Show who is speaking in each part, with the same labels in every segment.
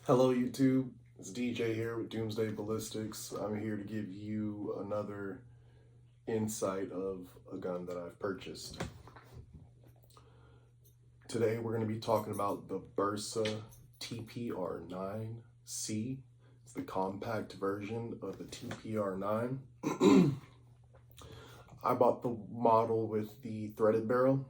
Speaker 1: Hello YouTube, it's DJ here with Doomsday Ballistics. I'm here to give you another insight of a gun that I've purchased. Today we're going to be talking about the Bersa TPR9C. It's the compact version of the TPR9. I bought the model with the threaded barrel.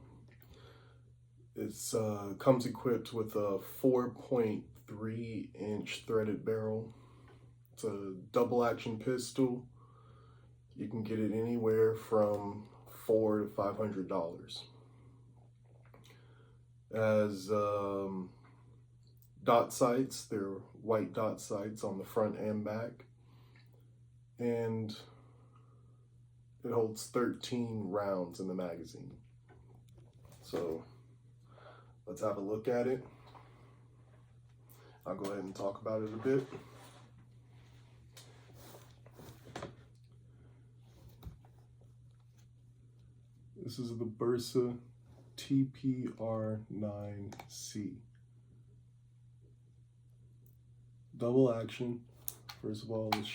Speaker 1: It's comes equipped with a 4.3-inch threaded barrel. It's a double action pistol. You can get it anywhere from $400 to $500. It has dot sights. They're white dot sights on the front and back, and it holds 13 rounds in the magazine. So let's have a look at it. I'll go ahead and talk about it a bit. This is the Bersa TPR9C. Double action. First of all, let's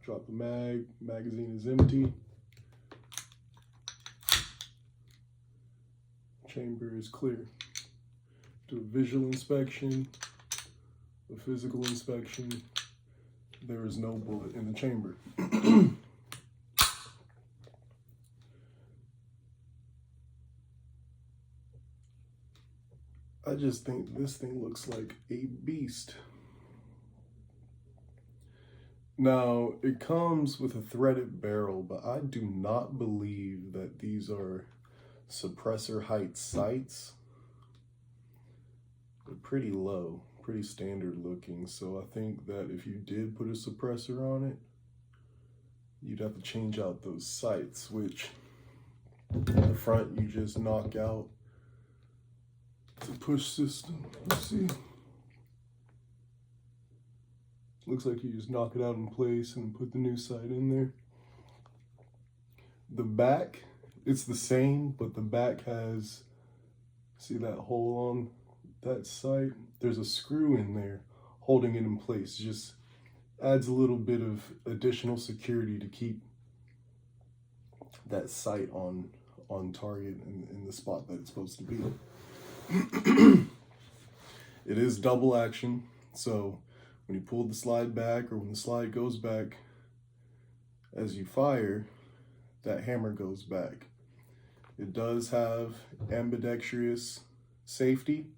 Speaker 1: drop the magazine is empty. Chamber is clear. Do a visual inspection, a physical inspection. There is no bullet in the chamber. I just think this thing looks like a beast. Now, it comes with a threaded barrel, but I do not believe that these are suppressor height sights. They're pretty low, pretty standard looking, so I think that if you did put a suppressor on it, you'd have to change out those sights, which in the front you just knock out the push system. Let's see. Looks like you just knock it out in place and put the new sight in there. The back, it's the same, but the back has, see that hole on that sight? There's a screw in there holding it in place. Just adds a little bit of additional security to keep that sight on target in the spot that it's supposed to be. It is double action, so when you pull the slide back or when the slide goes back, as you fire, that hammer goes back. It does have ambidextrous safety,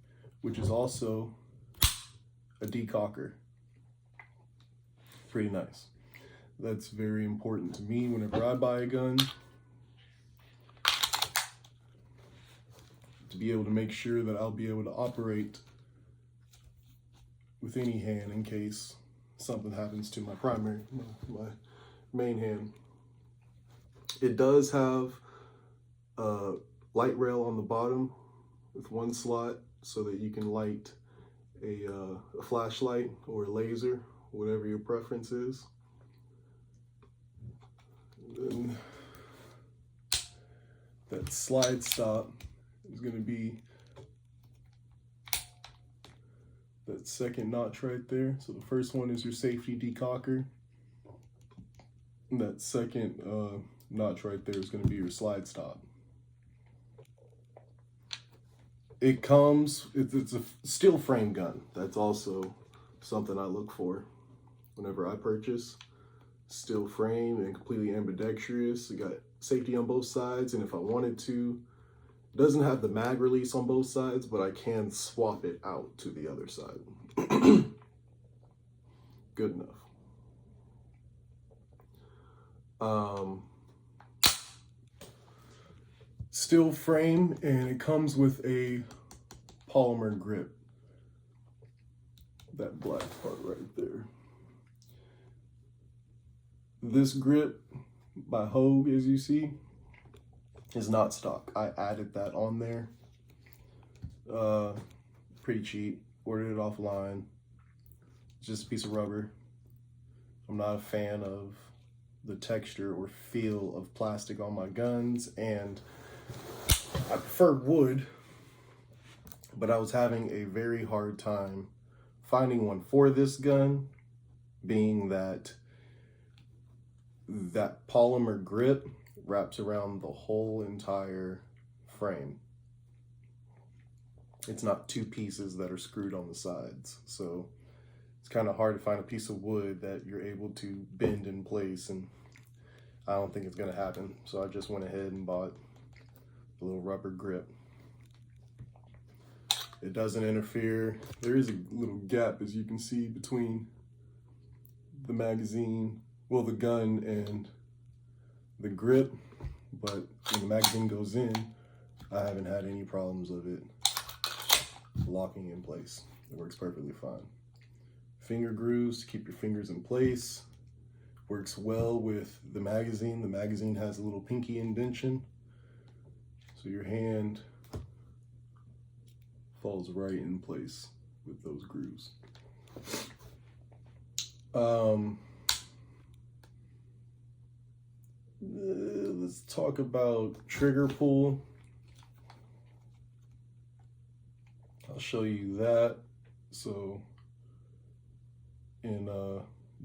Speaker 1: which is also a decocker. Pretty nice. That's very important to me whenever I buy a gun, to be able to make sure that I'll be able to operate with any hand in case something happens to my main hand. It does have a light rail on the bottom with one slot so that you can light a flashlight or a laser, whatever your preference is. And then that slide stop is going to be that second notch right there. So the first one is your safety decocker, and that second notch right there is going to be your slide stop. It comes, it's a steel frame gun. That's also something I look for whenever I purchase. Steel frame and completely ambidextrous. It got safety on both sides, and if I wanted to, it doesn't have the mag release on both sides, but I can swap it out to the other side. Good enough. Steel frame, and it comes with a polymer grip. That black part right there. This grip by Hogue, as you see, is not stock. I added that on there. Pretty cheap. Ordered it offline. It's just a piece of rubber. I'm not a fan of the texture or feel of plastic on my guns, and I prefer wood, but I was having a very hard time finding one for this gun being that polymer grip wraps around the whole entire frame. It's not two pieces that are screwed on the sides. So it's kind of hard to find a piece of wood that you're able to bend in place, and I don't think it's gonna happen. So I just went ahead and bought a little rubber grip. It doesn't interfere. There is a little gap, as you can see, between the magazine, well, the gun and the grip, but when the magazine goes in, I haven't had any problems of it locking in place. It works perfectly fine. Finger grooves to keep your fingers in place. Works well with the magazine. The magazine has a little pinky indention, so your hand falls right in place with those grooves. Let's talk about trigger pull. I'll show you that. So in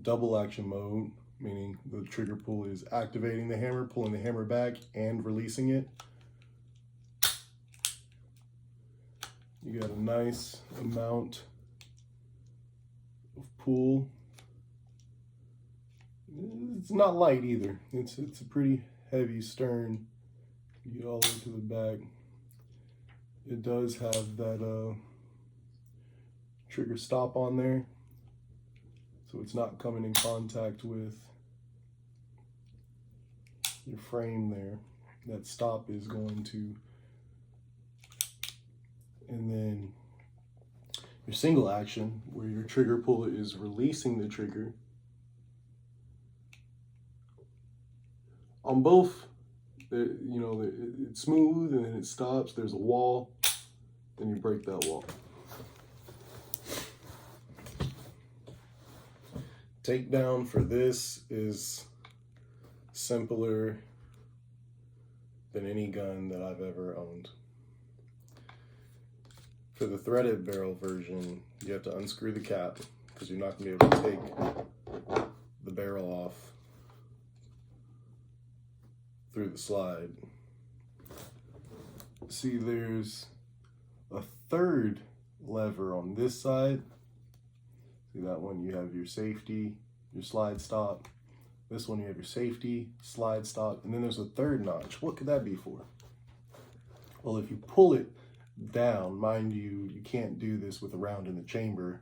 Speaker 1: double action mode, meaning the trigger pull is activating the hammer, pulling the hammer back and releasing it. You got a nice amount of pull. It's not light either. It's a pretty heavy stern. You get all the way to the back. It does have that trigger stop on there, so it's not coming in contact with your frame there. That stop is going to, and then your single action, where your trigger pull is releasing the trigger. On both, you know, it's smooth and then it stops. There's a wall, and you break that wall. Takedown for this is simpler than any gun that I've ever owned. For the threaded barrel version, you have to unscrew the cap because you're not going to be able to take the barrel off through the slide. See, there's a third lever on this side. See that one? You have your safety, your slide stop. This one you have your safety, slide stop, and then there's a third notch. What could that be for? Well, if you pull it down, mind you, you can't do this with a round in the chamber.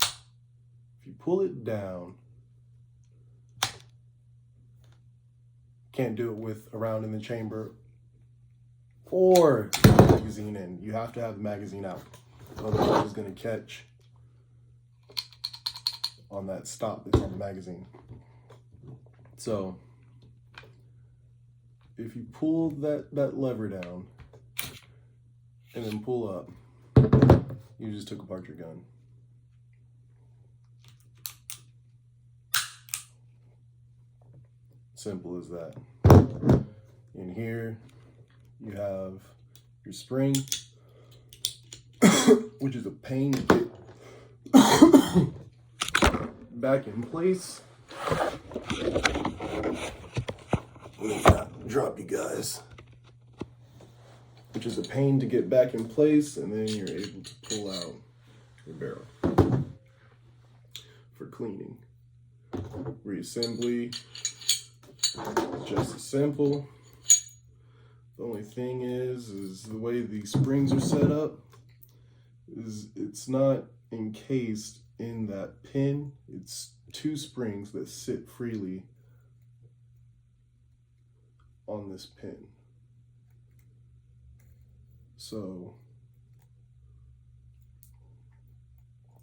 Speaker 1: If you pull it down, can't do it with a round in the chamber or the magazine in. You have to have the magazine out. Otherwise it's going to catch on that stop that's on the magazine. So if you pull that lever down and then pull up, you just took apart your gun. Simple as that. In here, you have your spring, which is a pain to get back in place. Let me not drop you guys. Which is a pain to get back in place, and then you're able to pull out your barrel for cleaning. Reassembly, just as simple. The only thing is the way these springs are set up is it's not encased in that pin. It's two springs that sit freely on this pin. So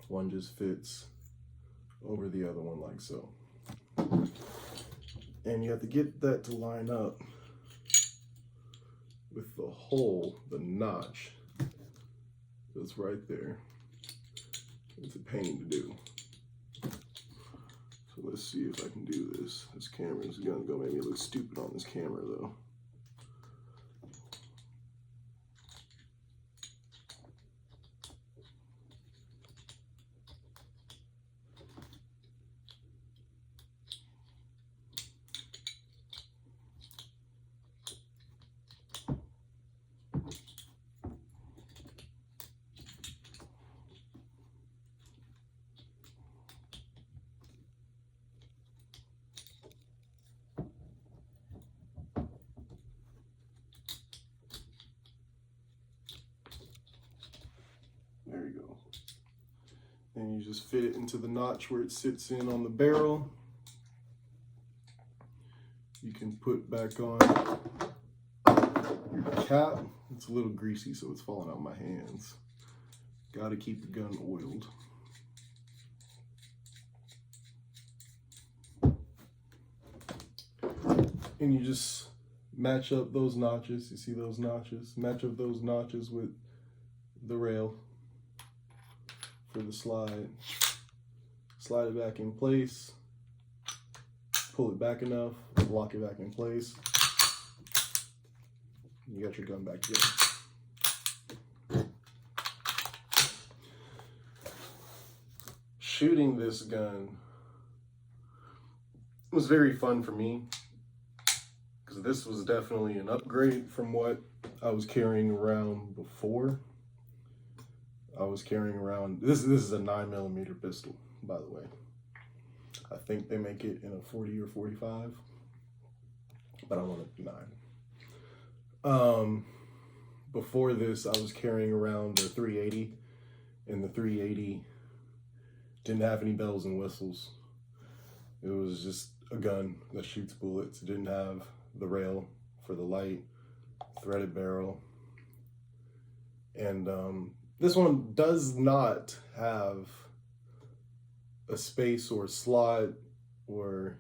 Speaker 1: one just fits over the other one like so. And you have to get that to line up with the hole, the notch that's right there. It's a pain to do. So let's see if I can do this. This camera is gonna go make me look stupid on this camera though. and you just fit it into the notch where it sits in on the barrel. You can put back on your cap. It's a little greasy, so it's falling out of my hands. Got to keep the gun oiled. And you just match up those notches. You see those notches? Match up those notches with the rail for the slide. Slide it back in place. Pull it back enough. Lock it back in place. You got your gun back together. Shooting this gun was very fun for me, because this was definitely an upgrade from what I was carrying around before. I was carrying around, this is a 9mm pistol, by the way. I think they make it in a 40 or 45, but I want a 9. Before this, I was carrying around a 380, and the 380 didn't have any bells and whistles. It was just a gun that shoots bullets. It didn't have the rail for the light, threaded barrel. And this one does not have a space or slot or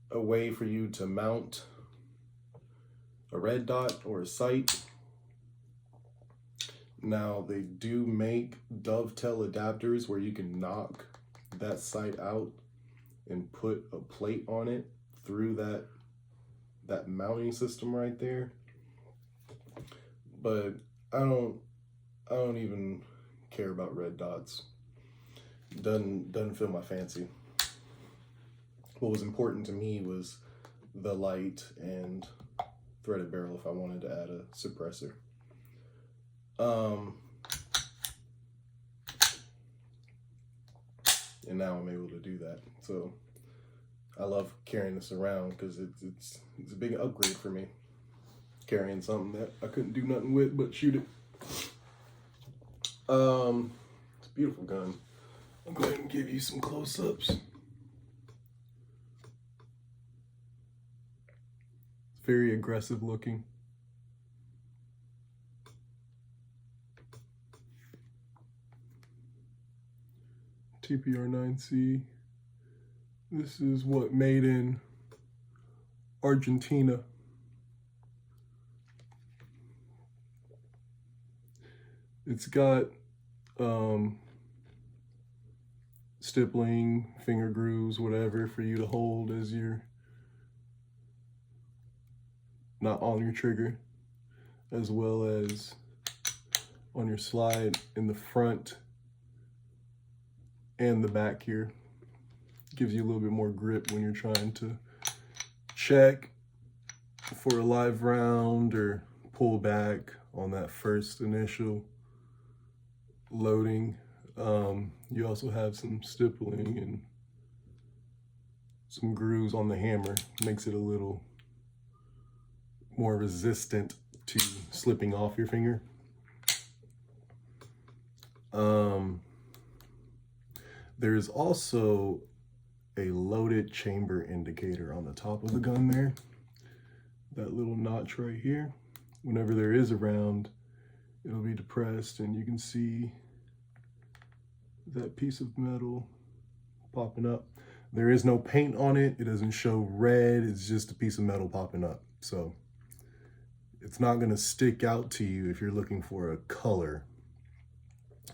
Speaker 1: a way for you to mount a red dot or a sight. Now, they do make dovetail adapters where you can knock that sight out and put a plate on it through that mounting system right there. But I don't even care about red dots. Doesn't fill my fancy. What was important to me was the light and threaded barrel if I wanted to add a suppressor. And now I'm able to do that. So I love carrying this around because it's a big upgrade for me. Carrying something that I couldn't do nothing with but shoot it. It's a beautiful gun. I'll go ahead and give you some close-ups. It's very aggressive looking. TPR9C. This is what, made in Argentina. It's got stippling, finger grooves, whatever, for you to hold as you're not on your trigger, as well as on your slide in the front and the back here. Gives you a little bit more grip when you're trying to check for a live round or pull back on that first initial loading. You also have some stippling and some grooves on the hammer. Makes it a little more resistant to slipping off your finger. There's also a loaded chamber indicator on the top of the gun there. That little notch right here. Whenever there is a round, it'll be depressed and you can see that piece of metal popping up. There is no paint on it. It doesn't show red. It's just a piece of metal popping up. So it's not going to stick out to you if you're looking for a color.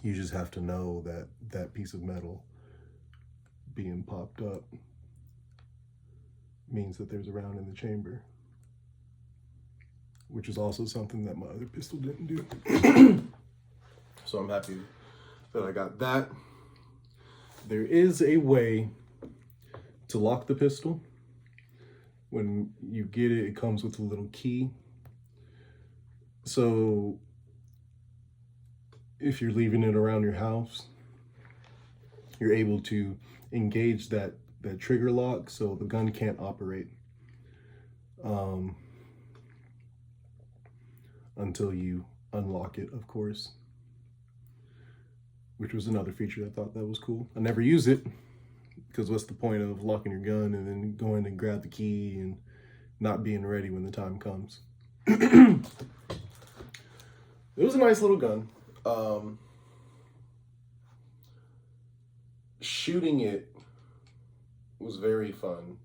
Speaker 1: You just have to know that that piece of metal being popped up means that there's a round in the chamber, which is also something that my other pistol didn't do. So I'm happy that I got that. There is a way to lock the pistol. When you get it, it comes with a little key. So if you're leaving it around your house, you're able to engage that trigger lock so the gun can't operate until you unlock it, of course. which was another feature I thought that was cool. I never use it because what's the point of locking your gun and then going to grab the key and not being ready when the time comes? It was a nice little gun. Shooting it was very fun.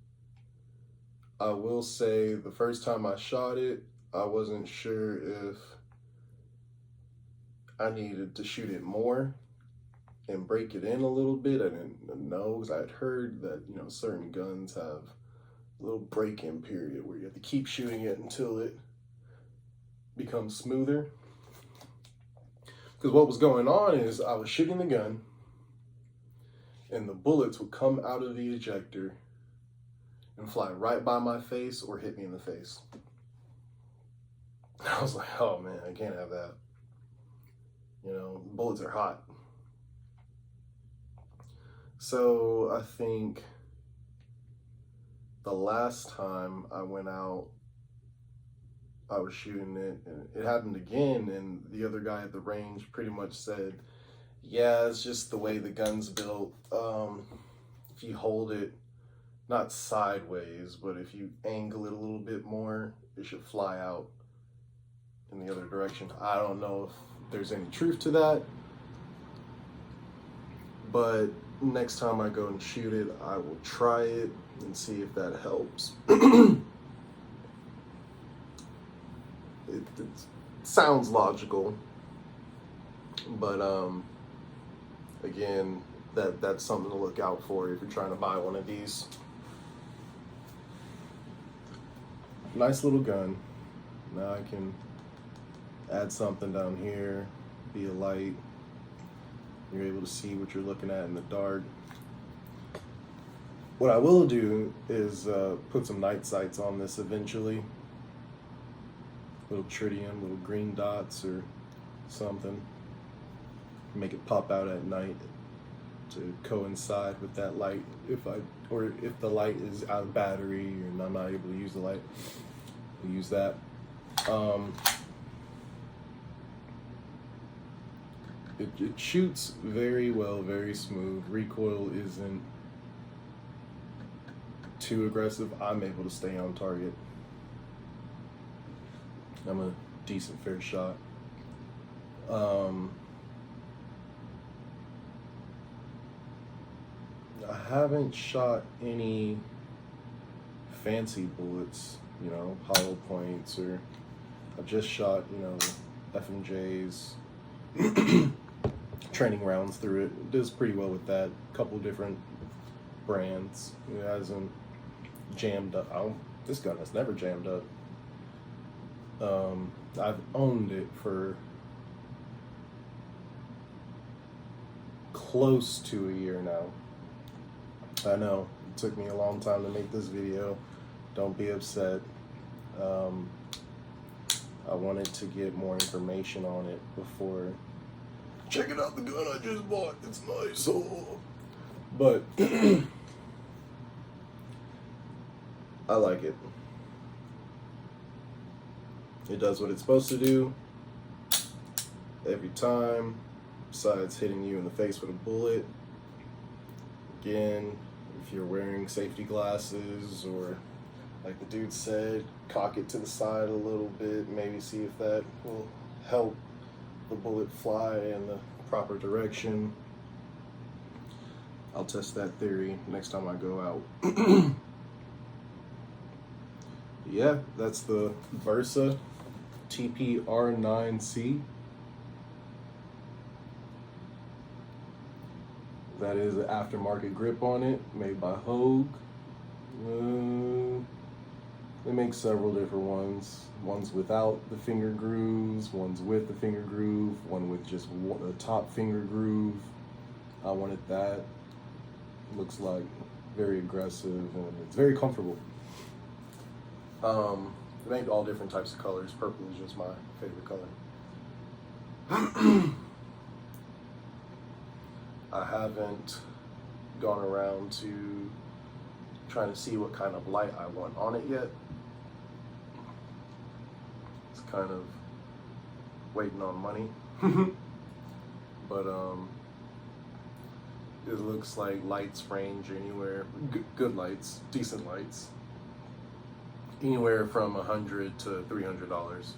Speaker 1: I will say the first time I shot it, I wasn't sure if I needed to shoot it more and break it in a little bit. I didn't know, because I had heard that, you know, certain guns have a little break-in period where you have to keep shooting it until it becomes smoother. Because what was going on is I was shooting the gun and the bullets would come out of the ejector and fly right by my face or hit me in the face. I was like, oh man, I can't have that. You know, bullets are hot. So I think the last time I went out, I was shooting it, and it happened again, and the other guy at the range pretty much said, yeah, it's just the way the gun's built. If you hold it, not sideways, but if you angle it a little bit more, it should fly out in the other direction. I don't know if there's any truth to that, but next time I go and shoot it, I will try it and see if that helps. It sounds logical, but again, that's something to look out for if you're trying to buy one of these. Nice little gun. Now I can add something down here, be a light. You're able to see what you're looking at in the dark. What I will do is put some night sights on this eventually. Little tritium, little green dots or something. Make it pop out at night to coincide with that light. If the light is out of battery and I'm not able to use the light, we'll use that. It shoots very well, very smooth. Recoil isn't too aggressive. I'm able to stay on target. I'm a decent fair shot. I haven't shot any fancy bullets, you know, hollow points, or I've just shot, you know, FMJs, training rounds through it. It does pretty well with that. A couple different brands. It hasn't jammed up. This gun has never jammed up. I've owned it for close to a year now. I know it took me a long time to make this video. Don't be upset. I wanted to get more information on it before checking out the gun I just bought. It's nice. Oh. But I like it. It does what it's supposed to do every time, besides hitting you in the face with a bullet. Again, if you're wearing safety glasses, or like the dude said, cock it to the side a little bit, maybe see if that will help the bullet fly in the proper direction. I'll test that theory next time I go out. Yeah, that's the Bersa TPR9C. That is an aftermarket grip on it, made by Hogue. They make several different ones. One's without the finger grooves, one's with the finger groove, one with just the top finger groove. I wanted that. It looks like very aggressive and it's very comfortable. They make all different types of colors. Purple is just my favorite color. I haven't gone around to trying to see what kind of light I want on it yet. It's kind of waiting on money. But it looks like lights range anywhere, good lights, decent lights, anywhere from $100 to $300.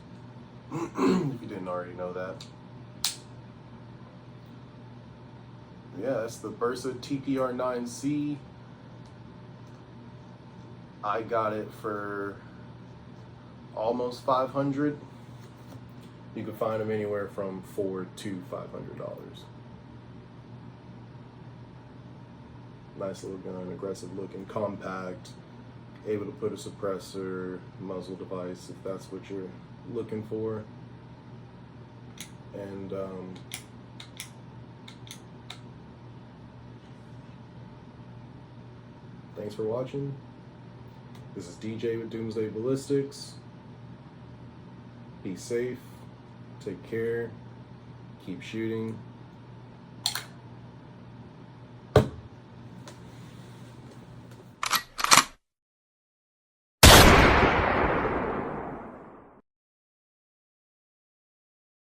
Speaker 1: If you didn't already know that. Yeah, that's the Bersa TPR9C. I got it for almost $500. You can find them anywhere from $400 to $500. Nice little gun, aggressive looking, compact, able to put a suppressor, muzzle device if that's what you're looking for. And thanks for watching. This is DJ with Doomsday Ballistics. Be safe, take care, keep shooting.